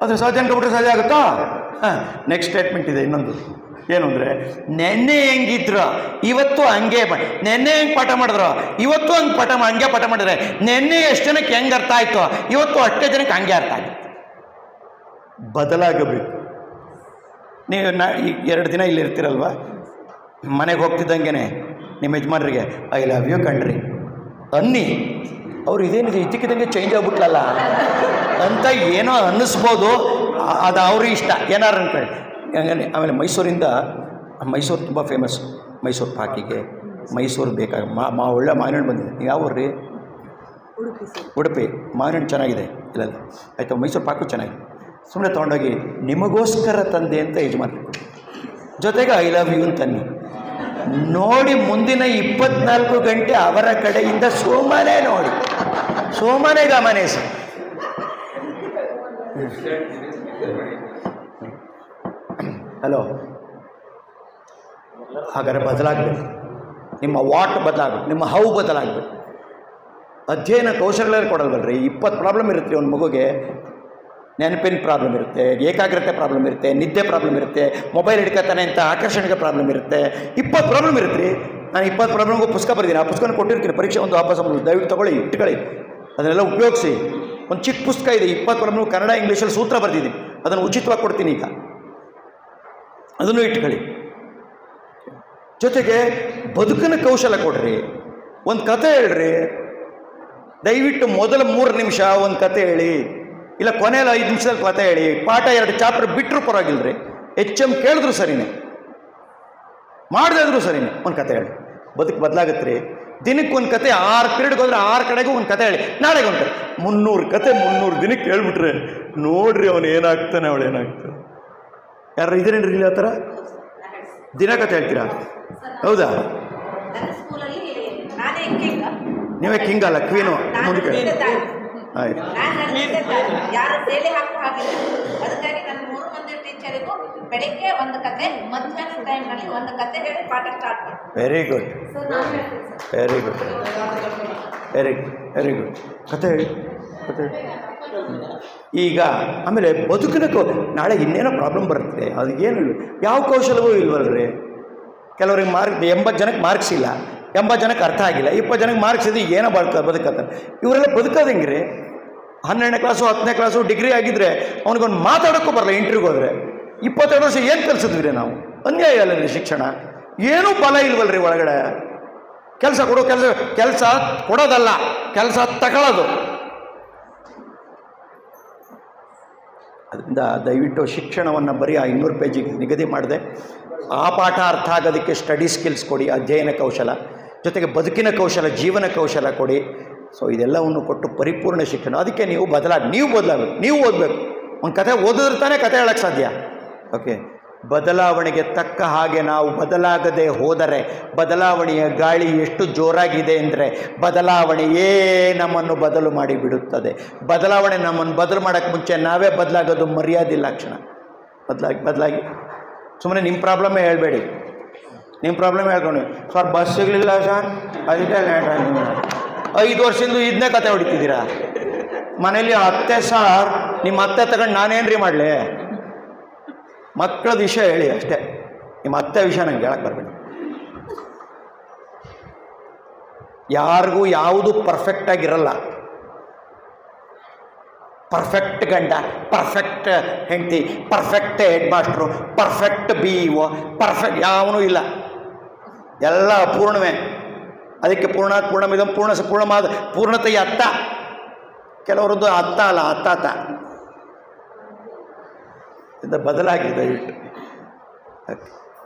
ಅದು ಸಾಧ್ಯ ಅನ್ಕೊಬಿಟ್ರೆ ಸಾಧ್ಯ ಆಗುತ್ತಾ? ಹಾಂ, ನೆಕ್ಸ್ಟ್ ಸ್ಟೇಟ್ಮೆಂಟ್ ಇದೆ ಇನ್ನೊಂದು. ಏನು ಅಂದರೆ, ನೆನ್ನೆ ಹೆಂಗಿದ್ರು ಇವತ್ತು ಹಂಗೆ ನೆನ್ನೆ ಹೆಂಗೆ ಪಾಠ ಮಾಡಿದ್ರು ಇವತ್ತು ಹಂಗೆ ಪಾಠ ಮಾಡಿದ್ರೆ ನೆನ್ನೆ ಎಷ್ಟು ಜನಕ್ಕೆ ಹೆಂಗೆ ಅರ್ಥ ಆಯಿತು ಇವತ್ತು ಅಷ್ಟೇ ಜನಕ್ಕೆ ಹಂಗೆ ಅರ್ಥ ಆಗುತ್ತೆ. ಬದಲಾಗಬೇಕು. ನೀವು ಈಗ 2 ದಿನ ಇಲ್ಲಿ ಇರ್ತೀರಲ್ವ, ಮನೆಗೆ ಹೋಗ್ತಿದ್ದಂಗೆ ನಿಮ್ಮ ಯಜಮಾನರಿಗೆ ಐ ಲವ್ ಯು ಕಣ್ರಿ ಅನ್ನಿ, ಅವ್ರು ಇದೇನಿದೆ ಇದ್ದಕ್ಕಿದ್ದಂಗೆ ಚೇಂಜ್ ಆಗ್ಬಿಟ್ಲಲ್ಲ ಅಂತ ಏನೋ ಅನ್ನಿಸ್ಬೋದು. ಅದು ಅವ್ರಿಗೆ ಇಷ್ಟ ಏನಾರು ಅನ್ಕೊಳ್ಳಿ. ಆಮೇಲೆ ಮೈಸೂರು ತುಂಬ ಫೇಮಸ್. ಮೈಸೂರು ಪಾಕಿಗೆ ಮೈಸೂರು ಬೇಕಾಗ ಒಳ್ಳೆ ಮಾವಿನಹಣ್ಣು ಬಂದಿದೆ. ಯಾವ ಊರ್ರಿ? ಉಡುಪಿ. ಮಾವಿನಹಣ್ಣು ಚೆನ್ನಾಗಿದೆ ಇಲ್ಲಲ್ಲ, ಆಯಿತು. ಮೈಸೂರು ಪಾಕು ಚೆನ್ನಾಗಿದೆ. ಸುಮ್ಮನೆ ತೊಗೊಂಡೋಗಿ ನಿಮಗೋಸ್ಕರ ತಂದೆ ಅಂತ ಯಜಮಾನ ಜೊತೆಗೆ ಐ ಲವ್ ಯು ಅಂತನ್ನಿ. ನೋಡಿ ಮುಂದಿನ 24 ಗಂಟೆ ಅವರ ಕಡೆಯಿಂದ ಸುಮ್ಮನೆ ನೋಡಿ, ಸುಮ್ಮನೆ ಗಮನಿಸಿ. ಹಲೋ, ಹಾಗಾದ್ರೆ ಬದಲಾಗಬೇಕು. ನಿಮ್ಮ ವಾಟ್ ಬದಲಾಗಬೇಕು, ನಿಮ್ಮ ಹೌ ಬದಲಾಗಬೇಕು. ಅಧ್ಯಯನ ಕೌಶಲ್ಯ ಕೊಡಲ್ವಲ್ರಿ. 20 ಪ್ರಾಬ್ಲಮ್ ಇರುತ್ತೆ ಒಂದು ಮಗುಗೆ. ನೆನಪಿನ ಪ್ರಾಬ್ಲಮ್ ಇರುತ್ತೆ, ಏಕಾಗ್ರತೆ ಪ್ರಾಬ್ಲಮ್ ಇರುತ್ತೆ, ನಿದ್ದೆ ಪ್ರಾಬ್ಲಮ್ ಇರುತ್ತೆ, ಮೊಬೈಲ್ ಹಿಡ್ಕೊತಾನೆ ಅಂತ ಆಕರ್ಷಣೆಗೆ ಪ್ರಾಬ್ಲಮ್ ಇರುತ್ತೆ. 20 ಪ್ರಾಬ್ಲಮ್ ಇರುತ್ತೆ ರೀ. ನಾನು 20 ಪ್ರಾಬ್ಲಮ್ಗೂ ಪುಸ್ತಕ ಬರ್ತೀನಿ. ಆ ಪುಸ್ತಕನ ಕೊಟ್ಟಿರ್ತೀನಿ, ಪರೀಕ್ಷೆ ಒಂದು ವಾಪಸ್ ದಯವಿಟ್ಟು ತೊಗೊಳ್ಳಿ, ಇಟ್ಕೊಳ್ಳಿ, ಅದನ್ನೆಲ್ಲ ಉಪಯೋಗಿಸಿ. ಒಂದು ಚಿಕ್ಕ ಪುಸ್ತಕ ಇದೆ, 20 ಪ್ರಾಬ್ಲಮ್ ಕನ್ನಡ ಇಂಗ್ಲೀಷಲ್ಲಿ ಸೂತ್ರ ಬರ್ತಿದ್ದೀನಿ, ಅದನ್ನು ಉಚಿತವಾಗಿ ಕೊಡ್ತೀನಿ ಈಗ, ಅದನ್ನು ಇಟ್ಕೊಳ್ಳಿ. ಜೊತೆಗೆ ಬದುಕಿನ ಕೌಶಲ ಕೊಡ್ರಿ. ಒಂದು ಕತೆ ಹೇಳ್ರಿ, ದಯವಿಟ್ಟು ಮೊದಲ 3 ನಿಮಿಷ ಒಂದು ಕತೆ ಹೇಳಿ, ಇಲ್ಲ ಕೊನೆಯಲ್ಲಿ 5 ನಿಮಿಷದಲ್ಲಿ ಕತೆ ಹೇಳಿ. ಪಾಠ 2 ಚಾಪ್ಟರ್ ಬಿಟ್ಟರು ಪರವಾಗಿಲ್ಲರಿ, HM ಕೇಳಿದ್ರು ಸರಿನೇ, ಮಾಡದಿದ್ರು ಸರಿನೇ, ಒಂದು ಕತೆ ಹೇಳಿ. ಬದುಕು ಬದಲಾಗತ್ತೆ ರೀ. ದಿನಕ್ಕೆ ಒಂದು ಕತೆ 6 ಪೀರಿಯಡ್ಗೆ ಹೋದ್ರೆ 6 ಕಡೆಗೂ ಒಂದು ಕತೆ ಹೇಳಿ. ನಾಳೆಗೆ ಒಂದು ಕತೆ 300 ಕತೆ 300 ದಿನಕ್ಕೆ ಹೇಳ್ಬಿಟ್ರೆ ನೋಡ್ರಿ ಅವನು ಏನಾಗ್ತಾನೆ, ಅವಳು ಏನಾಗ್ತಾನೆ. ಯಾರು ಇದ್ರೇನ್ರಿ ಇಲ್ಲ ಆ ಥರ ದಿನ ಕತೆ ಹೇಳ್ತೀರಾ? ಹೌದಾ? ನೀವೇ ಕಿಂಗ್ ಅಲ್ಲ, ಕ್ವೀನು. ಮುಂದಕ್ಕೆ ಆಯ್ತು. ಬೆಳಿಗ್ಗೆ ಒಂದು ಕತೆ, ಮಧ್ಯಾಹ್ನ ಟೈಮ್ನಲ್ಲಿ ಒಂದು ಕತೆ ಹೇಳಿ ಪಾಠ ಸ್ಟಾರ್ಟ್ ಮಾಡಿ. Very good, very good, very good, very good. ಕತೆ ಹೇಳಿ, ಕತೆ ಹೇಳಿ. ಈಗ ಆಮೇಲೆ ಬದುಕಿನ ನಾಳೆ ಇನ್ನೇನೋ ಪ್ರಾಬ್ಲಮ್ ಬರುತ್ತೆ, ಅದು ಏನು ಯಾವ ಕೌಶಲವೂ ಇಲ್ವಲ್ರಿ. ಕೆಲವ್ರಿಗೆ 80 ಜನಕ್ಕೆ ಮಾರ್ಕ್ಸ್ ಇಲ್ಲ, 80 ಜನಕ್ಕೆ ಅರ್ಥ ಆಗಿಲ್ಲ, 20 ಜನಕ್ಕೆ ಮಾರ್ಕ್ಸ್ ಇದೆ, ಏನೋ ಬದುಕತ್ತಾರೆ. ಇವರೆಲ್ಲ ಬದುಕೋದು ಹೆಂಗ್ರಿ? 12ನೇ ಕ್ಲಾಸು 10ನೇ ಕ್ಲಾಸು ಡಿಗ್ರಿ ಆಗಿದ್ರೆ ಅವ್ನಿಗೊಂದು ಮಾತಾಡೋಕ್ಕೂ ಬರಲ್ಲ. ಇಂಟರ್ವ್ಯೂಗೆ ಹೋದರೆ 22 ವರ್ಷ ಏನು ಕಲಿಸಿದ್ವಿ ನಾವು? ಅನ್ಯಾಯ ಅಲ್ಲ ರೀ ಶಿಕ್ಷಣ. ಏನೂ ಫಲ ಇಲ್ವಲ್ರಿ ಒಳಗಡೆ. ಕೆಲಸ ಕೊಡೋ, ಕೆಲಸ ಕೊಡೋದಲ್ಲ, ಕೆಲಸ ತಗೊಳ್ಳೋದು. ಅದರಿಂದ ದಯವಿಟ್ಟು ಶಿಕ್ಷಣವನ್ನು ಬರೀ ಆ 200 ಪೇಜಿಗೆ ನಿಗದಿ ಮಾಡಿದೆ. ಆ ಪಾಠ ಅರ್ಥ ಆಗೋದಕ್ಕೆ ಸ್ಟಡಿ ಸ್ಕಿಲ್ಸ್ ಕೊಡಿ, ಅಧ್ಯಯನ ಕೌಶಲ, ಜೊತೆಗೆ ಬದುಕಿನ ಕೌಶಲ, ಜೀವನ ಕೌಶಲ ಕೊಡಿ. ಸೊ ಇದೆಲ್ಲವನ್ನು ಕೊಟ್ಟು ಪರಿಪೂರ್ಣ ಶಿಕ್ಷಣ. ಅದಕ್ಕೆ ನೀವು ಬದಲಾಗಬೇಕು, ನೀವು ಓದಬೇಕು. ಒಂದು ಕತೆ ಓದಿದ್ರೆ ತಾನೇ ಕತೆ ಹೇಳೋಕ್ಕೆ ಸಾಧ್ಯ. ಓಕೆ, ಬದಲಾವಣೆಗೆ ತಕ್ಕ ಹಾಗೆ ನಾವು ಬದಲಾಗದೆ ಹೋದರೆ ಬದಲಾವಣೆಯ ಗಾಳಿ ಎಷ್ಟು ಜೋರಾಗಿದೆ ಅಂದರೆ ಬದಲಾವಣೆಯೇ ನಮ್ಮನ್ನು ಬದಲು ಮಾಡಿ ಬಿಡುತ್ತದೆ. ಬದಲಾವಣೆ ನಮ್ಮನ್ನು ಬದಲು ಮಾಡೋಕ್ಕೆ ಮುಂಚೆ ನಾವೇ ಬದಲಾಗೋದು ಮರ್ಯಾದೆ ಲಕ್ಷಣ. ಬದಲಾಗಿ ಸುಮ್ಮನೆ ನಿಮ್ಮ ಪ್ರಾಬ್ಲಮ್ಮೇ ಹೇಳಬೇಡಿ. ನಿಮ್ಮ ಪ್ರಾಬ್ಲಮ್ ಹೇಳ್ಕೊಂಡು, ಸರ್ ಬಸ್ ಸಿಗಲಿಲ್ಲ ಸರ್, ಅದಕ್ಕೆ ಲೇಟ್ ಆಯಿತು. 5 ವರ್ಷದಿಂದ ಇದನ್ನೇ ಕತೆ ಹೊಡಿತಿದ್ದೀರಾ. ಮನೇಲಿ ಅತ್ತೆ ಸರ್, ನಿಮ್ಮ ಅತ್ತೆ ತಗೊಂಡು ನಾನೇನ್ರಿ ಮಾಡಲಿ? ಮಕ್ಕಳ ವಿಷಯ ಹೇಳಿ ಅಷ್ಟೇ, ನಿಮ್ಮ ಅತ್ತೆ ವಿಷಯ ನಂಗೆ ಹೇಳಕ್ಕೆ ಬರಬೇಡಿ. ಯಾರಿಗೂ ಯಾವುದು ಪರ್ಫೆಕ್ಟಾಗಿರಲ್ಲ. ಪರ್ಫೆಕ್ಟ್ ಗಂಡ, ಪರ್ಫೆಕ್ಟ್ ಹೆಂಡತಿ, perfect head master, perfect BEO, perfect ಯಾವನೂ ಇಲ್ಲ. ಎಲ್ಲ ಅಪೂರ್ಣವೇ. ಅದಕ್ಕೆ ಪೂರ್ಣಮಿದಂ ಪೂರ್ಣತೆಯ ಅತ್ತ. ಕೆಲವರದ್ದು ಅತ್ತ ಅಲ್ಲ, ಅತ್ತಾತ. ಇದು ಬದಲಾಗಿದೆ ದಯವಿಟ್ಟು.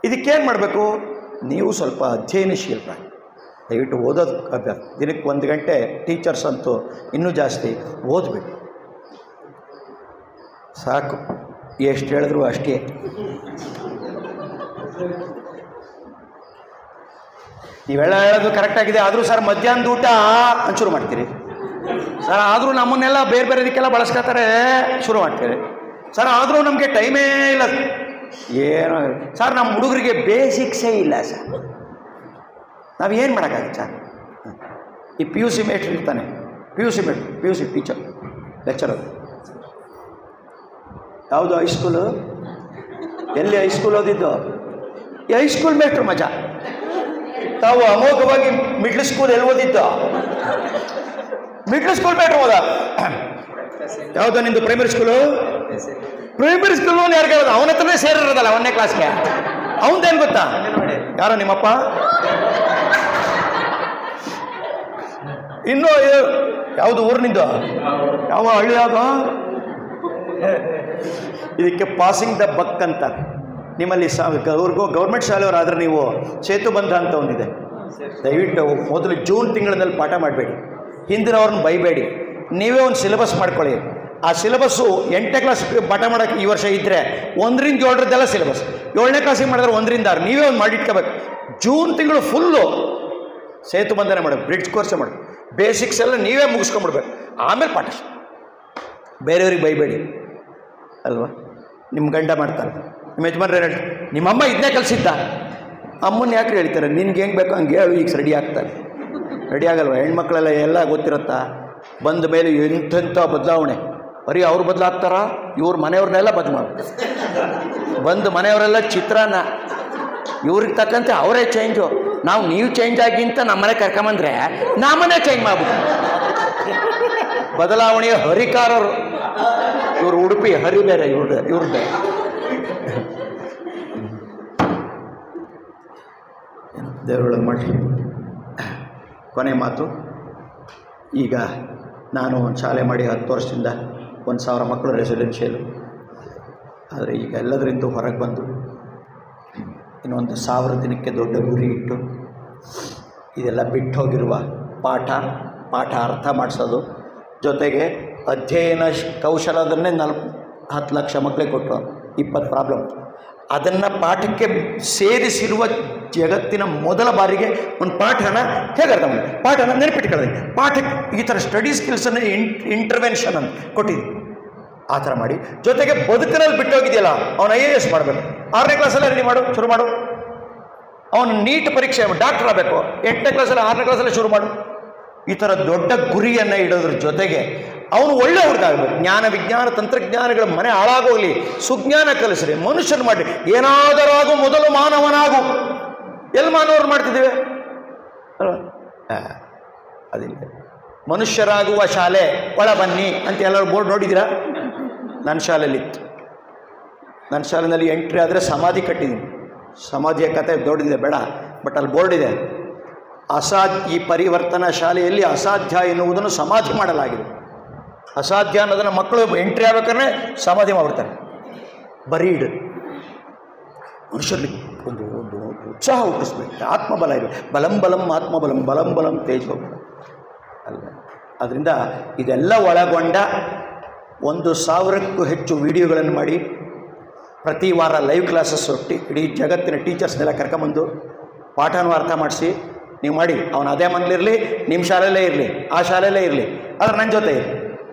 ಇದಕ್ಕೇನು ಮಾಡಬೇಕು? ನೀವು ಸ್ವಲ್ಪ ಅಧ್ಯಯನಶೀಲರಾಗಿ ದಯವಿಟ್ಟು ಓದೋದು ಅಭ್ಯಾಸ. ದಿನಕ್ಕೆ 1 ಗಂಟೆ, ಟೀಚರ್ಸ್ ಅಂತೂ ಇನ್ನೂ ಜಾಸ್ತಿ ಓದಬೇಕು. ಸಾಕು, ಎಷ್ಟು ಹೇಳಿದ್ರು ಅಷ್ಟೇ. ನೀವೆಲ್ಲ ಹೇಳೋದು ಕರೆಕ್ಟಾಗಿದೆ. ಆದರೂ ಸರ್ ಮಧ್ಯಾಹ್ನದ ಊಟ ಶುರು ಮಾಡ್ತೀರಿ ಸರ್, ಆದರೂ ನಮ್ಮನ್ನೆಲ್ಲ ಬೇರೆ ಬೇರೆ ಇದಕ್ಕೆಲ್ಲ ಬಳಸ್ಕೊತಾರೆ ಶುರು ಮಾಡ್ತೀರಿ ಸರ್, ಆದರೂ ನಮಗೆ ಟೈಮೇ ಇಲ್ಲ ಏನೋ ಸರ್. ನಮ್ಮ ಹುಡುಗರಿಗೆ ಬೇಸಿಕ್ಸೇ ಇಲ್ಲ ಸರ್. ನಾವೇನು ಮಾಡೋಕ್ಕಾಗುತ್ತೆ ಸರ್? ಈ PUC ಮೇಟ್ರ್ ಇರ್ತಾನೆ, PUC ಟೀಚರ್, ಲೆಕ್ಚರರ್, ಯಾವುದು ಹೈಸ್ಕೂಲು? ಎಲ್ಲಿ ಹೈಸ್ಕೂಲ್ ಓದಿದ್ದು? ಈ ಹೈಸ್ಕೂಲ್ ಮೇಟ್ರು ಮಜಾ. ತಾವು ಅಮೋಘವಾಗಿ ಮಿಡ್ಲ್ ಸ್ಕೂಲ್ ಎಲ್ಲಿ ಓದಿದ್ದು? ಮಿಡ್ಲ್ ಸ್ಕೂಲ್ ಮೇಟ್ರು ಓದ. ಯಾವುದೋ ನಿಂದು ಪ್ರೈಮರಿ ಸ್ಕೂಲು? ಪ್ರೈಮರಿ ಸ್ಕೂಲ್ ಯಾರು ಕೇಳೋದು? ಅವನ ಹತ್ರನೇ ಸೇರಿರೋದಲ್ಲ 1ನೇ ಕ್ಲಾಸ್ಗೆ. ಅವನದೇನು ಗೊತ್ತಾ? ಯಾರೋ ನಿಮ್ಮಪ್ಪ? ಇನ್ನೂ ಯಾವುದು ಊರಿನಿಂದ? ಯಾವ ಹಳ್ಳಿ? ಯಾವುದು? ಇದಕ್ಕೆ ಪಾಸಿಂಗ್ ದ ಬಕ್ ಅಂತ. ನಿಮ್ಮಲ್ಲಿ ಗೌರ್ಮೆಂಟ್ ಶಾಲೆಯವರಾದರೆ ನೀವು ಸೇತು ಬಂಧ ಅಂತ ಒಂದಿದೆ. ದಯವಿಟ್ಟು ಮೊದಲು ಜೂನ್ ತಿಂಗಳಲ್ಲಿ ಪಾಠ ಮಾಡಬೇಡಿ, ಹಿಂದಿನವ್ರನ್ನ ಬೈಬೇಡಿ. ನೀವೇ ಒಂದು ಸಿಲೆಬಸ್ ಮಾಡ್ಕೊಳ್ಳಿ. ಆ ಸಿಲೆಬಸ್ಸು 8ನೇ ಕ್ಲಾಸ್ ಪಾಠ ಮಾಡೋಕ್ಕೆ ಈ ವರ್ಷ ಇದ್ದರೆ 1ರಿಂದ 7ರದ್ದೆಲ್ಲ ಸಿಲೆಬಸ್. 7ನೇ ಕ್ಲಾಸಿಗೆ ಮಾಡಿದ್ರೆ 1ರಿಂದ 6 ನೀವೇ ಒಂದು ಮಾಡಿಟ್ಕೋಬೇಕು. ಜೂನ್ ತಿಂಗಳು ಫುಲ್ಲು ಸೇತು ಬಂಧನೆ ಮಾಡಬೇಕು, ಬ್ರಿಡ್ಜ್ ಕೋರ್ಸೇ ಮಾಡಬೇಕು. ಬೇಸಿಕ್ಸ್ ಎಲ್ಲ ನೀವೇ ಮುಗಿಸ್ಕೊಂಡ್ಬಿಡ್ಬೇಕು, ಆಮೇಲೆ ಪಾಠ. ಬೇರೆಯವ್ರಿಗೆ ಬೈಬೇಡಿ ಅಲ್ವಾ? ನಿಮ್ಮ ಗಂಡ ಮಾಡ್ತಾರೆ, ನಿಮ್ಮ ಯಜಮಾನ್ರು ಏನು ಹೇಳ್ತಾರೆ? ನಿಮ್ಮಮ್ಮ ಇದನ್ನೇ ಕಲಿಸಿದ್ದ. ಅಮ್ಮನ ಯಾಕೆ ಹೇಳ್ತಾರೆ? ನಿನ್ಗೆ ಹೆಂಗೆ ಬೇಕೋ ಹಂಗೆ ಹೇಳು, ಈಗ ರೆಡಿ ಆಗ್ತಾರೆ. ರೆಡಿ ಆಗಲ್ವ? ಹೆಣ್ಮಕ್ಳೆಲ್ಲ ಎಲ್ಲ ಗೊತ್ತಿರುತ್ತಾ? ಬಂದ ಮೇಲೆ ಎಂಥೆಂಥ ಬದಲಾವಣೆ. ಬರೀ ಅವ್ರು ಬದಲಾಗ್ತಾರ, ಇವ್ರ ಮನೆಯವ್ರನ್ನೆಲ್ಲ ಬದಲು ಮಾಡ್ತಾರೆ. ಬಂದು ಮನೆಯವರೆಲ್ಲ ಚಿತ್ರಾನ್ನ, ಇವ್ರಿಗೆ ತಕ್ಕಂತೆ ಅವರೇ ಚೇಂಜು. ನೀವು ಚೇಂಜ್ ಆಗಿ ಅಂತ ನಮ್ಮನೆ ಕರ್ಕೊಂಬಂದ್ರೆ ನಮ್ಮನೆ ಚೇಂಜ್ ಮಾಡ್ಬಿಟ್ಟು ಬದಲಾವಣೆಯ ಹರಿಕಾರರು ಇವರು. ಉಡುಪಿ ಹರಿ ಬೇರೆ ಇವ್ರದ್ದೇ. ದೇವರೊಳಗೆ ಮಾಡಿ ಕೊನೆ ಮಾತು. ಈಗ ನಾನು ಒಂದು ಶಾಲೆ ಮಾಡಿ 10 ವರ್ಷದಿಂದ 1000 ಮಕ್ಕಳು ರೆಸಿಡೆನ್ಷಿಯಲು. ಆದರೆ ಈಗ ಎಲ್ಲದರಿಂದ ಹೊರಗೆ ಬಂದು ಇನ್ನೊಂದು 1000 ದಿನಕ್ಕೆ ದೊಡ್ಡ ಗುರಿ ಇಟ್ಟು ಇದೆಲ್ಲ ಬಿಟ್ಟು ಹೋಗಿರುವ ಪಾಠ ಅರ್ಥ ಮಾಡಿಸೋದು, ಜೊತೆಗೆ ಅಧ್ಯಯನ ಕೌಶಲದನ್ನೇ 10 ಲಕ್ಷ ಮಕ್ಕಳಿಗೆ ಕೊಟ್ಟರು, 20 ಪ್ರಾಬ್ಲಮ್. ಅದನ್ನು ಪಾಠಕ್ಕೆ ಸೇರಿಸಿರುವ ಜಗತ್ತಿನ ಮೊದಲ ಬಾರಿಗೆ ಒಂದು ಪಾಠನ ಹೇಗೆ ಅರ್ಥ ಮಾಡಿ, ಪಾಠನ ನೆನಪಿಟ್ಕೊಳ್ಳಿ. ಪಾಠಕ್ಕೆ ಈ ಥರ ಸ್ಟಡಿ ಸ್ಕಿಲ್ಸನ್ನು ಇಂಟರ್ವೆನ್ಷನ್ ಅಂತ ಕೊಟ್ಟಿದ್ದೆ. ಆ ಥರ ಮಾಡಿ, ಜೊತೆಗೆ ಬದುಕಿನಲ್ಲಿ ಬಿಟ್ಟೋಗಿದೆಯಲ್ಲ ಅವನು IAS ಮಾಡಬೇಕು. 6ನೇ ಕ್ಲಾಸಲ್ಲೇ ರೆಡಿ ಮಾಡು, ಶುರು ಮಾಡು. ಅವನು ನೀಟ್ ಪರೀಕ್ಷೆ ಡಾಕ್ಟರ್ ಆಗಬೇಕು, 8ನೇ ಕ್ಲಾಸಲ್ಲಿ 6ನೇ ಕ್ಲಾಸಲ್ಲೇ ಶುರು ಮಾಡು. ಈ ಥರ ದೊಡ್ಡ ಗುರಿಯನ್ನು ಇಡೋದ್ರ ಜೊತೆಗೆ ಅವನು ಒಳ್ಳೆ ಹುಡುಗ ಆಗಬೇಕು. ಜ್ಞಾನ ವಿಜ್ಞಾನ ತಂತ್ರಜ್ಞಾನಗಳ ಮನೆ ಹಾಳಾಗೋಗಲಿ, ಸುಜ್ಞಾನ ಕಲಿಸ್ರಿ, ಮನುಷ್ಯನ ಮಾಡಿ. ಏನಾದರಾಗು ಮೊದಲು ಮಾನವನಾಗು. ಎಲ್ಲಿ ಮಾನವರು ಮಾಡ್ತಿದ್ದೀವಿ ಅಲ್ವಾ? ಅದಿಲ್ಲ. ಮನುಷ್ಯರಾಗುವ ಶಾಲೆ ಒಳ ಬನ್ನಿ ಅಂತ ಎಲ್ಲರೂ ಬೋರ್ಡ್ ನೋಡಿದ್ದೀರಾ? ನನ್ನ ಶಾಲೆಯಲ್ಲಿತ್ತು. ನನ್ನ ಶಾಲೆಯಲ್ಲಿ ಎಂಟ್ರಿ ಆದರೆ ಸಮಾಧಿ ಕಟ್ಟಿದ್ದೀನಿ. ಸಮಾಧಿಯ ಕತೆ ದೊಡ್ಡದಿದೆ ಬೇಡ, ಬಟ್ ಅಲ್ಲಿ ಬೋರ್ಡ್ ಇದೆ. ಈ ಪರಿವರ್ತನಾ ಶಾಲೆಯಲ್ಲಿ ಅಸಾಧ್ಯ ಎನ್ನುವುದನ್ನು ಸಮಾಧಿ ಮಾಡಲಾಗಿದೆ. ಅಸಾಧ್ಯ ಅನ್ನೋದನ್ನು ಮಕ್ಕಳು ಎಂಟ್ರಿ ಆಗ್ಬೇಕಾದ್ರೆ ಸಮಾಧಿ ಮಾಡಿಬಿಡ್ತಾರೆ. ಬರೀಡ್ ಮನುಷ್ಯರಲ್ಲಿ ಒಂದು ಉತ್ಸಾಹ ಹುಟ್ಟಿಸ್ಬೇಕು, ಆತ್ಮಬಲ ಇರಬೇಕು. ಬಲಂ ಆತ್ಮಬಲಂ, ಬಲಂ ತೇಜೋ ಅಲ್ಲ. ಅದರಿಂದ ಇದೆಲ್ಲ ಒಳಗೊಂಡ 1000ಕ್ಕೂ ಹೆಚ್ಚು ವಿಡಿಯೋಗಳನ್ನು ಮಾಡಿ ಪ್ರತಿ ವಾರ ಲೈವ್ ಕ್ಲಾಸಸ್ ಇಡೀ ಜಗತ್ತಿನ ಟೀಚರ್ಸ್ನೆಲ್ಲ ಕರ್ಕೊಂಬಂದು ಪಾಠನೂ ಅರ್ಥ ಮಾಡಿಸಿ ನೀವು ಮಾಡಿ. ಅವನು ಅದೇ ಮನೇಲಿರಲಿ, ನಿಮ್ಮ ಶಾಲೆಯಲ್ಲೇ ಇರಲಿ, ಆ ಶಾಲೆಯಲ್ಲೇ ಇರಲಿ, ಆದರೆ ನನ್ನ ಜೊತೆ ಇರಲಿ.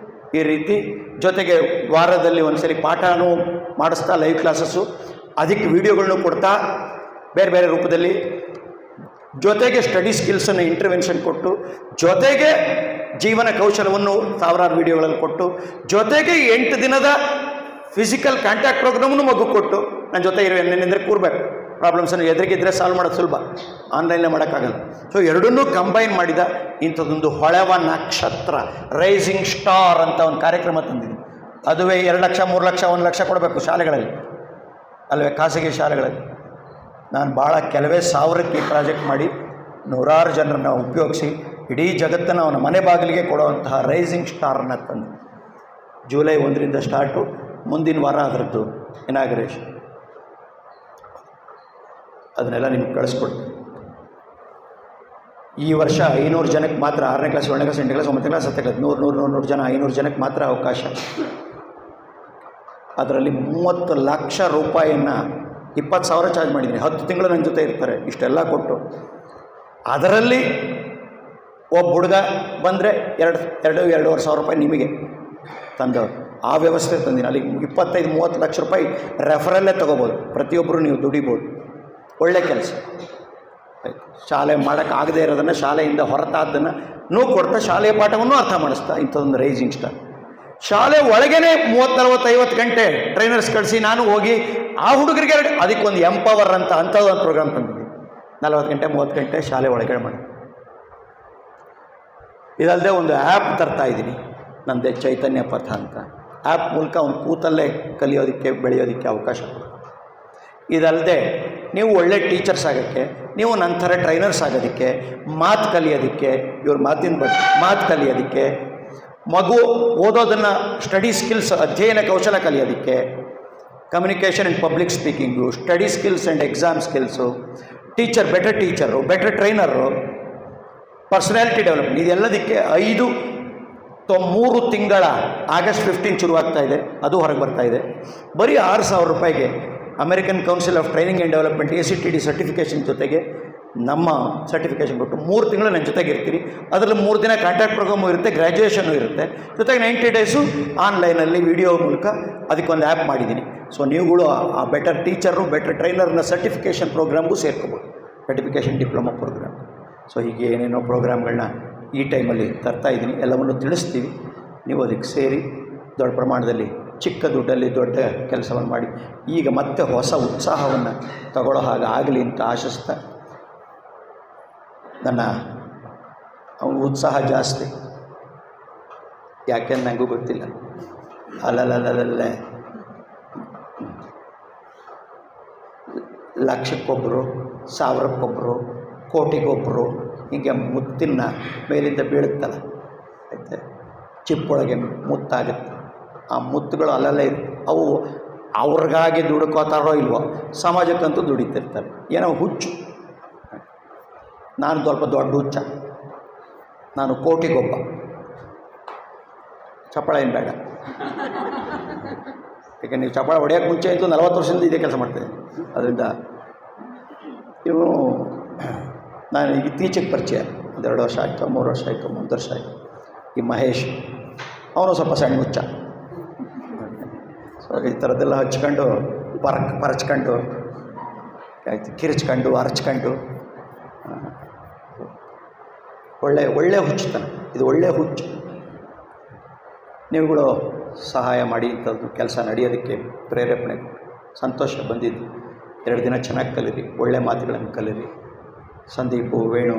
ಈ ರೀತಿ ಜೊತೆಗೆ ವಾರದಲ್ಲಿ ಒಂದ್ಸರಿ ಪಾಠನೂ ಮಾಡಿಸ್ತಾ ಲೈವ್ ಕ್ಲಾಸಸ್ಸು, ಅದಕ್ಕೆ ವಿಡಿಯೋಗಳನ್ನೂ ಕೊಡ್ತಾ ಬೇರೆ ಬೇರೆ ರೂಪದಲ್ಲಿ, ಜೊತೆಗೆ ಸ್ಟಡಿ ಸ್ಕಿಲ್ಸನ್ನು ಇಂಟರ್ವೆನ್ಷನ್ ಕೊಟ್ಟು, ಜೊತೆಗೆ ಜೀವನ ಕೌಶಲವನ್ನು 1000 ವಿಡಿಯೋಗಳಲ್ಲಿ ಕೊಟ್ಟು, ಜೊತೆಗೆ 8 ದಿನದ ಫಿಸಿಕಲ್ ಕಾಂಟ್ಯಾಕ್ಟ್ ಪ್ರೋಗ್ರಾಮನ್ನು ಮಗು ಕೊಟ್ಟು ನನ್ನ ಜೊತೆ ಏನೆಂದರೆ ಕೂರ್ಬೇಕು. ಪ್ರಾಬ್ಲಮ್ಸನ್ನು ಎದುರಿಗಿದ್ರೆ ಸಾಲ್ವ್ ಮಾಡೋದು ಸುಲಭ, ಆನ್ಲೈನ್ಲೇ ಮಾಡೋಕ್ಕಾಗಲ್ಲ. ಸೊ ಎರಡನ್ನೂ ಕಂಬೈನ್ ಮಾಡಿದ ಇಂಥದ್ದೊಂದು ಹೊಳೆವ ನಕ್ಷತ್ರ, ರೈಸಿಂಗ್ ಸ್ಟಾರ್ ಅಂತ ಒಂದು ಕಾರ್ಯಕ್ರಮ ತಂದಿದ್ದೀನಿ. ಅದುವೇ 2 ಲಕ್ಷ 3 ಲಕ್ಷ 1 ಲಕ್ಷ ಕೊಡಬೇಕು ಶಾಲೆಗಳಲ್ಲಿ ಅಲ್ವೇ, ಖಾಸಗಿ ಶಾಲೆಗಳಲ್ಲಿ. ನಾನು ಭಾಳ ಕೆಲವೇ 1000ಕ್ಕೆ ಈ ಪ್ರಾಜೆಕ್ಟ್ ಮಾಡಿ 100 ಜನರನ್ನು ಉಪಯೋಗಿಸಿ ಇಡೀ ಜಗತ್ತನ್ನು ಅವನ ಮನೆ ಬಾಗಿಲಿಗೆ ಕೊಡುವಂತಹ ರೈಸಿಂಗ್ ಸ್ಟಾರನ್ನು ತಂದು ಜುಲೈ 1ರಿಂದ ಸ್ಟಾರ್ಟು, ಮುಂದಿನ ವಾರ ಅದರದ್ದು ಇನಾಗ್ರೇಷನ್. ಅದನ್ನೆಲ್ಲ ನಿಮ್ಗೆ ಕಳಿಸ್ಕೊಡ್ತೀನಿ. ಈ ವರ್ಷ 500 ಜನಕ್ಕೆ ಮಾತ್ರ, 6ನೇ ಕ್ಲಾಸ್ 7ನೇ ಕ್ಲಾಸ್ 8ನೇ ಕ್ಲಾಸ್ 9ನೇ ಕ್ಲಾಸ್ 10ನೇ ಕ್ಲಾಸ್ 100 ಜನ, 500 ಜನಕ್ಕೆ ಮಾತ್ರ ಅವಕಾಶ. ಅದರಲ್ಲಿ 30 ಲಕ್ಷ ರೂಪಾಯಿಯನ್ನು 20,000 ಚಾರ್ಜ್ ಮಾಡಿದ್ದೀನಿ. 10 ತಿಂಗಳು ನನ್ನ ಜೊತೆ ಇರ್ತಾರೆ, ಇಷ್ಟೆಲ್ಲ ಕೊಟ್ಟು. ಅದರಲ್ಲಿ ಒಬ್ಬ ಹುಡುಗ ಬಂದರೆ 2-2.5 ಸಾವಿರ ರೂಪಾಯಿ ನಿಮಗೆ ತಂದವರು, ಆ ವ್ಯವಸ್ಥೆ ತಂದಿನಿ. ಅಲ್ಲಿ 25-30 ಲಕ್ಷ ರೂಪಾಯಿ ರೆಫರಲ್ಲೇ ತೊಗೋಬೋದು. ಪ್ರತಿಯೊಬ್ಬರು ನೀವು ದುಡಿಬೋದು. ಒಳ್ಳೆ ಕೆಲಸ. ಶಾಲೆ ಮಾಡೋಕ್ಕಾಗದೇ ಇರೋದನ್ನು ಶಾಲೆಯಿಂದ ಹೊರತಾದ್ದನ್ನು ಕೊಡ್ತಾ ಶಾಲೆಯ ಪಾಠವನ್ನು ಅರ್ಥ ಮಾಡಿಸ್ತಾ ಇಂಥದ್ದೊಂದು ರೈಸಿಂಗ್ ಸ್ಟಾರ್. ಶಾಲೆ ಒಳಗೇನೆ 30-40-50 ಗಂಟೆ ಟ್ರೈನರ್ಸ್ ಕಳಿಸಿ ನಾನು ಹೋಗಿ ಆ ಹುಡುಗರಿಗೆ ಅದಕ್ಕೊಂದು ಎಂಪವರ್ ಅಂತ ಅಂಥದ್ದೊಂದು ಪ್ರೋಗ್ರಾಮ್ ತಂದಿದ್ದೀನಿ. 40 ಗಂಟೆ 30 ಗಂಟೆ ಶಾಲೆ ಒಳಗಡೆ ಮಾಡಿ. ಇದಲ್ಲದೆ ಒಂದು ಆ್ಯಪ್ ತರ್ತಾ ಇದ್ದೀನಿ, ನನ್ನದೇ ಚೈತನ್ಯ ಪಥ ಅಂತ. ಆ್ಯಪ್ ಮೂಲಕ ಅವ್ನು ಕೂತಲ್ಲೇ ಕಲಿಯೋದಕ್ಕೆ ಬೆಳೆಯೋದಕ್ಕೆ ಅವಕಾಶ ಕೊಡ್ತೀನಿ. ಇದಲ್ಲದೆ ನೀವು ಒಳ್ಳೆ ಟೀಚರ್ಸ್ ಆಗೋಕ್ಕೆ, ನೀವು ನನ್ನ ಥರ ಟ್ರೈನರ್ಸ್ ಆಗೋದಕ್ಕೆ, ಮಾತು ಕಲಿಯೋದಕ್ಕೆ, ಇವ್ರ ಮಾತು ಕಲಿಯೋದಕ್ಕೆ, ಮಗು ಓದೋದನ್ನು ಸ್ಟಡಿ ಸ್ಕಿಲ್ಸ್ ಅಧ್ಯಯನ ಕೌಶಲ ಕಲಿಯೋದಕ್ಕೆ, communication and public speaking, study skills and exam skills, better teacher, better trainer, personality development, ಇದೆಲ್ಲದಕ್ಕೆ 3 ತಿಂಗಳ ಆಗಸ್ಟ್ 15 ಶುರುವಾಗ್ತಾ ಇದೆ, ಅದು ಹೊರಗೆ ಬರ್ತಾ ಇದೆ. ಬರೀ 6,000 ರೂಪಾಯಿಗೆ American council of training and development ACTD certification ಜೊತೆಗೆ ನಮ್ಮ ಸರ್ಟಿಫಿಕೇಷನ್ ಕೊಟ್ಟು 3 ತಿಂಗಳು ನನ್ನ ಜೊತೆಗೆ ಇರ್ತೀರಿ. ಅದರಲ್ಲಿ 3 ದಿನ ಕಾಂಟ್ಯಾಕ್ಟ್ ಪ್ರೋಗ್ರಾಮು ಇರುತ್ತೆ, ಗ್ರ್ಯಾಜುಯೇಷನು ಇರುತ್ತೆ, ಜೊತೆಗೆ 90 ಡೇಸು ಆನ್ಲೈನಲ್ಲಿ ವಿಡಿಯೋ ಮೂಲಕ ಅದಕ್ಕೊಂದು ಆ್ಯಪ್ ಮಾಡಿದ್ದೀನಿ. ಸೊ ನೀವುಗಳು ಆ ಬೆಟರ್ ಟೀಚರು, ಬೆಟರ್ ಟ್ರೈನರ್ನ ಸರ್ಟಿಫಿಕೇಷನ್ ಪ್ರೋಗ್ರಾಮ್ಗೂ ಸೇರ್ಕೋಬೋದು, ಸರ್ಟಿಫಿಕೇಷನ್ ಡಿಪ್ಲೊಮಾ ಪ್ರೋಗ್ರಾಮ್. ಸೊ ಹೀಗೆ ಏನೇನೋ ಪ್ರೋಗ್ರಾಮ್ಗಳನ್ನ ಈ ಟೈಮಲ್ಲಿ ತರ್ತಾ ಇದ್ದೀನಿ, ಎಲ್ಲವನ್ನು ತಿಳಿಸ್ತೀವಿ. ನೀವು ಅದಕ್ಕೆ ಸೇರಿ ದೊಡ್ಡ ಪ್ರಮಾಣದಲ್ಲಿ ಚಿಕ್ಕ ದುಡ್ಡಲ್ಲಿ ದೊಡ್ಡ ಕೆಲಸವನ್ನು ಮಾಡಿ ಈಗ ಮತ್ತೆ ಹೊಸ ಉತ್ಸಾಹವನ್ನು ತಗೊಳ್ಳೋ ಹಾಗೆ ಆಗಲಿ ಅಂತ ಆಶಿಸ್ತಾ, ನನ್ನ ಅವನ ಉತ್ಸಾಹ ಜಾಸ್ತಿ, ಯಾಕೆಂದು ನನಗೂ ಗೊತ್ತಿಲ್ಲ. ಅಲ್ಲಲ್ಲಲ್ಲೇ ಲಕ್ಷಕ್ಕೊಬ್ಬರು, 1000ಕ್ಕೊಬ್ಬರು, ಕೋಟಿಗೊಬ್ಬರು, ಹೀಗೆ ಮುತ್ತಿನ ಮೇಲಿಂದ ಬೀಳುತ್ತಲ್ಲ, ಆಯ್ತು, ಚಿಪ್ಪೊಳಗೆ ಮುತ್ತಾಗುತ್ತೆ. ಆ ಮುತ್ತುಗಳು ಅಲ್ಲಲ್ಲೇ ಅವು ಅವ್ರಿಗಾಗಿ ದುಡ್ಕೋತಾರೋ ಇಲ್ವೋ, ಸಮಾಜಕ್ಕಂತೂ ದುಡಿತಿರ್ತಾರೆ. ಏನೋ ಹುಚ್ಚು. ನಾನು ಸ್ವಲ್ಪ ದೊಡ್ಡ ಹುಚ್ಚ, ನಾನು ಕೋಟಿಗೊಬ್ಬ. ಚಪ್ಪಳ ಏನು ಬೇಡ, ಯಾಕೆ ನೀವು ಚಪ್ಪಳ ಹೊಡೆಯೋಕ್ಕೆ ಮುಂಚೆ ಇದ್ದು 40 ವರ್ಷದಿಂದ ಇದೇ ಕೆಲಸ ಮಾಡ್ತಾಯಿದ್ದೀನಿ. ಅದರಿಂದ ಇವನು ನಾನು ಇತ್ತೀಚೆಗೆ ಪರಿಚಯ, 1-2 ವರ್ಷ ಆಯಿತು, 3 ವರ್ಷ ಆಯಿತು, 1 ವರ್ಷ ಆಯಿತು. ಈ ಮಹೇಶ್, ಅವನು ಸ್ವಲ್ಪ ಸಣ್ಣ ಹುಚ್ಚ. ಸೊ ಈ ಥರದ್ದೆಲ್ಲ ಹಚ್ಕೊಂಡು ಪರಚ್ಕೊಂಡು ಆಯಿತು, ಕಿರಿಚ್ಕೊಂಡು ಅರಚ್ಕೊಂಡು ಒಳ್ಳೆ ಹುಚ್ಚುತನ. ಇದು ಒಳ್ಳೆಯ ಹುಚ್ಚು. ನೀವುಗಳು ಸಹಾಯ ಮಾಡಿ ಇಂಥದ್ದು ಕೆಲಸ ನಡೆಯೋದಕ್ಕೆ ಪ್ರೇರೇಪಣೆ ಸಂತೋಷ ಬಂದಿದ್ದು. 2 ದಿನ ಚೆನ್ನಾಗಿ ಕಲೀರಿ, ಒಳ್ಳೆ ಮಾತುಗಳನ್ನು ಕಲೀರಿ. ಸಂದೀಪು, ವೇಣು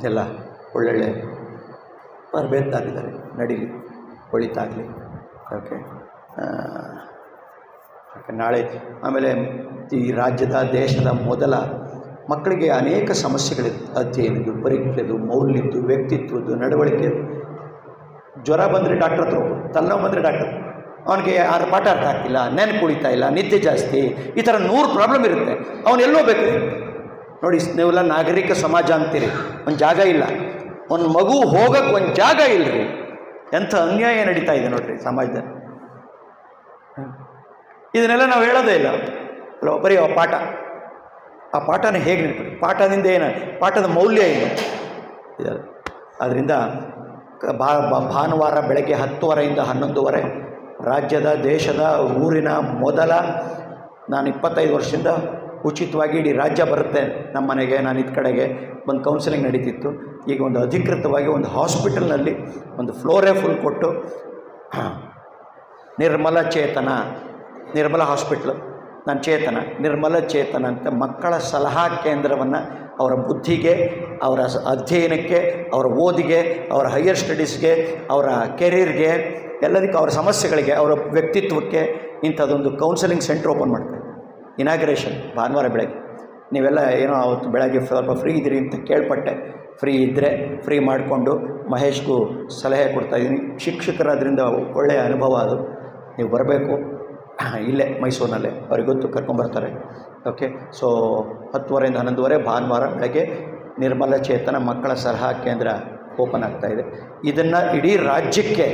ಎಲ್ಲ ಒಳ್ಳೊಳ್ಳೆ ತರಬೇತಾಗಿದ್ದಾರೆ, ನಡೀಲಿ, ಒಳಿತಾಗಲಿ. ಓಕೆ. ನಾಳೆ ಆಮೇಲೆ ಈ ರಾಜ್ಯದ ದೇಶದ ಮೊದಲ ಮಕ್ಕಳಿಗೆ ಅನೇಕ ಸಮಸ್ಯೆಗಳಿತ್ತು. ಅಧ್ಯಯನದ್ದು, ಪರೀಕ್ಷೆದು, ಮೌಲ್ಯದ್ದು, ವ್ಯಕ್ತಿತ್ವದ್ದು, ನಡವಳಿಕೆದು. ಜ್ವರ ಬಂದರೆ ಡಾಕ್ಟ್ರ್ ಹತ್ರ ಹೋಗೋದು, ತಲೆನೋವು ಬಂದರೆ ಡಾಕ್ಟ್ರ್, ಅವನಿಗೆ ಪಾಠ ಅರ್ಥ ಆಗ್ತಿಲ್ಲ, ನೆನಪು ಉಳಿತಾ ಇಲ್ಲ, ನಿದ್ದೆ ಜಾಸ್ತಿ, ಈ ಥರ 100 ಪ್ರಾಬ್ಲಮ್ ಇರುತ್ತೆ. ಅವನೆಲ್ಲೋ ಬೇಕು. ನೋಡಿ, ನೀವೆಲ್ಲ ನಾಗರಿಕ ಸಮಾಜ ಅಂತೀರಿ, ಒಂದು ಜಾಗ ಇಲ್ಲ. ಒಂದು ಮಗು ಹೋಗೋಕ್ಕೆ ಒಂದು ಜಾಗ ಇಲ್ಲರಿ. ಎಂಥ ಅನ್ಯಾಯ ನಡೀತಾ ಇದೆ ನೋಡಿರಿ ಸಮಾಜದಲ್ಲಿ. ಇದನ್ನೆಲ್ಲ ನಾವು ಹೇಳೋದೇ ಇಲ್ಲ. ಅಲ್ಲ, ಬರೀ ಪಾಠ, ಆ ಪಾಠನ ಹೇಗೆ ನೆನಪು, ಪಾಠದಿಂದ ಏನು, ಪಾಠದ ಮೌಲ್ಯ ಏನು ಇದಲ್ಲ. ಆದ್ದರಿಂದ ಭಾನುವಾರ ಬೆಳಗ್ಗೆ 10:30 11:00 ರಾಜ್ಯದ, ದೇಶದ, ಊರಿನ ಮೊದಲ, ನಾನು 25 ವರ್ಷದಿಂದ ಉಚಿತವಾಗಿ ಇಡೀ ರಾಜ್ಯ ಬರುತ್ತೆ ನಮ್ಮ ಮನೆಗೆ, ನಾನು ಇದ್ದ ಕಡೆಗೆ ಒಂದು ಕೌನ್ಸಿಲಿಂಗ್ ನಡೀತಿತ್ತು. ಈಗ ಒಂದು ಅಧಿಕೃತವಾಗಿ ಒಂದು ಹಾಸ್ಪಿಟಲ್ನಲ್ಲಿ ಒಂದು ಫ್ಲೋರೇ ಫುಲ್ ಕೊಟ್ಟು, ನಿರ್ಮಲ ಹಾಸ್ಪಿಟ್ಲು, ನಾನು ಚೇತನ, ನಿರ್ಮಲ ಚೇತನ ಅಂತ ಮಕ್ಕಳ ಸಲಹಾ ಕೇಂದ್ರವನ್ನು ಅವರ ಬುದ್ಧಿಗೆ, ಅವರ ಅಧ್ಯಯನಕ್ಕೆ, ಅವರ ಓದಿಗೆ, ಅವರ ಹೈಯರ್ ಸ್ಟಡೀಸ್ಗೆ, ಅವರ ಕೆರಿಯರ್ಗೆ, ಎಲ್ಲದಕ್ಕೂ, ಅವರ ಸಮಸ್ಯೆಗಳಿಗೆ, ಅವರ ವ್ಯಕ್ತಿತ್ವಕ್ಕೆ ಇಂಥದ್ದೊಂದು ಕೌನ್ಸಿಲಿಂಗ್ ಸೆಂಟ್ರ್ ಓಪನ್ ಮಾಡ್ತಾರೆ. ಇನಾಗ್ರೇಷನ್ ಭಾನುವಾರ ಬೆಳಗ್ಗೆ. ನೀವೆಲ್ಲ ಏನೋ ಅವತ್ತು ಬೆಳಗ್ಗೆ ಸ್ವಲ್ಪ ಫ್ರೀ ಇದ್ದೀರಿ ಅಂತ ಕೇಳ್ಪಟ್ಟೆ. ಫ್ರೀ ಇದ್ದರೆ ಫ್ರೀ ಮಾಡಿಕೊಂಡು ಮಹೇಶ್ಗೂ ಸಲಹೆ ಕೊಡ್ತಾಯಿದ್ದೀನಿ. ಶಿಕ್ಷಕರಾದ್ರಿಂದ ಒಳ್ಳೆಯ ಅನುಭವ ಅದು. ನೀವು ಬರಬೇಕು, ಇಲ್ಲೇ ಮೈಸೂರಿನಲ್ಲೇ, ಅವ್ರಿಗೆ ಗೊತ್ತು, ಕರ್ಕೊಂಬರ್ತಾರೆ. ಓಕೆ. ಸೊ 10:30 11:00 ಭಾನುವಾರ ಬೆಳಗ್ಗೆ ನಿರ್ಮಲ ಚೇತನ ಮಕ್ಕಳ ಸಲಹಾ ಕೇಂದ್ರ ಓಪನ್ ಆಗ್ತಾಯಿದೆ. ಇದನ್ನು ಇಡೀ ರಾಜ್ಯಕ್ಕೆ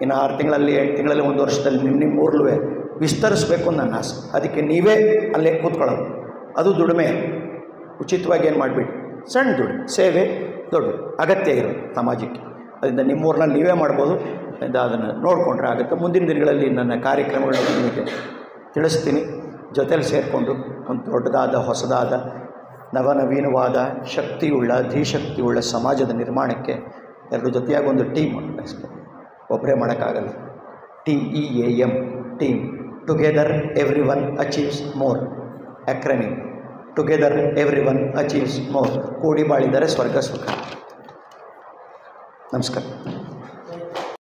ಇನ್ನು 6 ತಿಂಗಳಲ್ಲಿ 8 ತಿಂಗಳಲ್ಲಿ 1 ವರ್ಷದಲ್ಲಿ ನಿಮ್ಮ ಊರ್ಲೂ ವಿಸ್ತರಿಸಬೇಕು ನನ್ನ ಆಸೆ. ಅದಕ್ಕೆ ನೀವೇ ಅಲ್ಲೇ ಕೂತ್ಕೊಳ್ಳೋದು, ಅದು ದುಡಿಮೆ. ಉಚಿತವಾಗಿ ಏನು ಮಾಡಿಬಿಡಿ, ಸಣ್ಣ ದುಡ್ಡು, ಸೇವೆ ದೊಡ್ಡ ಅಗತ್ಯ ಇರೋದು ಸಮಾಜಕ್ಕೆ. ಅದರಿಂದ ನಿಮ್ಮೂರಿನಲ್ಲಿ ನೀವೇ ಮಾಡ್ಬೋದು. ಅದನ್ನು ನೋಡಿಕೊಂಡ್ರೆ ಆಗುತ್ತೆ. ಮುಂದಿನ ದಿನಗಳಲ್ಲಿ ನನ್ನ ಕಾರ್ಯಕ್ರಮಗಳನ್ನು ನಿಮಗೆ ತಿಳಿಸ್ತೀನಿ. ಜೊತೆಯಲ್ಲಿ ಸೇರಿಕೊಂಡು ಒಂದು ದೊಡ್ಡದಾದ, ಹೊಸದಾದ, ನವನವೀನವಾದ, ಶಕ್ತಿಯುಳ್ಳ, ಧೀಶಕ್ತಿಯುಳ್ಳ ಸಮಾಜದ ನಿರ್ಮಾಣಕ್ಕೆ ಎಲ್ಲರ ಜೊತೆಯಾಗಿ ಒಂದು ಟೀಮ್, ಒಬ್ಬರೇ ಮಾಡೋಕ್ಕಾಗಲ್ಲ. TEAM, team. Together every one achieves more. Acronym. Together every one achieves more. ಕೂಡಿ ಬಾಳಿದರೆ ಸ್ವರ್ಗ ಸುಖ. ನಮಸ್ಕಾರ.